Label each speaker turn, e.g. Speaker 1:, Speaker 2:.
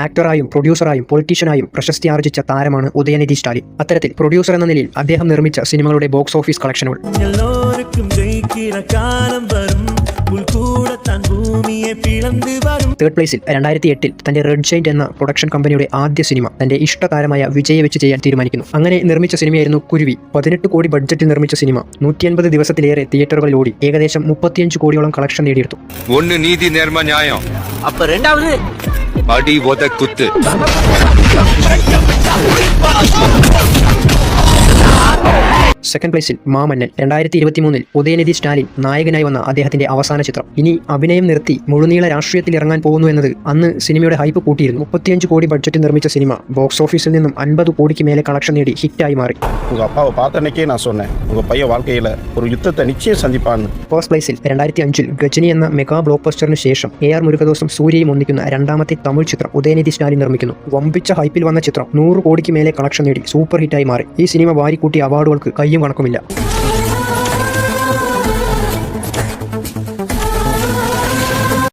Speaker 1: ആക്ടറായും പ്രൊഡ്യൂസറായും പൊളിറ്റീഷ്യനായും പ്രശസ്തി ആർജിച്ച താരമാണ് ഉദയനിധി സ്റ്റാലിൻ. അത്തരത്തിൽ പ്രൊഡ്യൂസർ എന്ന നിലയിൽ അദ്ദേഹം നിർമ്മിച്ച സിനിമകളുടെ ബോക്സ് ഓഫീസ് കളക്ഷനുകൾ. തേർഡ് പ്ലേസിൽ 2008 തന്റെ റെഡ് ജൈന്റ് എന്ന പ്രൊഡക്ഷൻ കമ്പനിയുടെ ആദ്യ സിനിമ തന്റെ ഇഷ്ടതാരമായ വിജയെ വെച്ച് ചെയ്യാൻ തീരുമാനിക്കുന്നു. അങ്ങനെ നിർമ്മിച്ച സിനിമയായിരുന്നു കുരുവി. 18 കോടി ബഡ്ജറ്റിൽ നിർമ്മിച്ച സിനിമ 150 ദിവസത്തിലേറെ തിയേറ്ററുകളിൽ ഓടി ഏകദേശം 35 കോടിയോളം കളക്ഷൻ നേടിയെടുത്തു.
Speaker 2: ഒന്ന് നീതി നേർമ ന്യായം,
Speaker 3: അപ്പൊ രണ്ടാമത്
Speaker 2: അടി ഒതക്കുത്ത്.
Speaker 1: സെക്കൻഡ് പ്ലേസിൽ മാമന്നൻ. 2023 ഉദയനിധി സ്റ്റാലിൻ നായകനായി വന്ന അദ്ദേഹത്തിന്റെ അവസാന ചിത്രം. ഇനി അഭിനയം നിർത്തി മുഴുനീള രാഷ്ട്രീയത്തിൽ ഇറങ്ങാൻ പോകുന്നു എന്നത് അന്ന് സിനിമയുടെ ഹൈപ്പ് കൂട്ടിയിരുന്നു. 35 കോടി ബഡ്ജറ്റിൽ നിർമ്മിച്ച സിനിമ ബോക്സ് ഓഫീസിൽ നിന്നും 50 കോടിക്ക് മേലെ കളക്ഷൻ നേടി ഹിറ്റായി മാറി. ഫസ്റ്റ് പ്ലേസിൽ 2005 ഗജനി എന്ന മെഗാ ബ്ലോക്ക് ബസ്റ്ററിന് ശേഷം AR മുരുകദോസും സൂര്യയും ഒന്നിക്കുന്ന രണ്ടാമത്തെ തമിഴ് ചിത്രം ഉദയനിധി സ്റ്റാലിൻ നിർമ്മിക്കുന്നു. വമ്പിച്ച ഹൈപ്പിൽ വന്ന ചിത്രം 100 കോടിക്ക് മേലെ കളക്ഷൻ നേടി സൂപ്പർ ഹിറ്റായി മാറി. ഈ സിനിമ വാരിക്കൂട്ടിയ അവാർഡുകൾക്ക് കയ്യും കണക്കുമില്ല.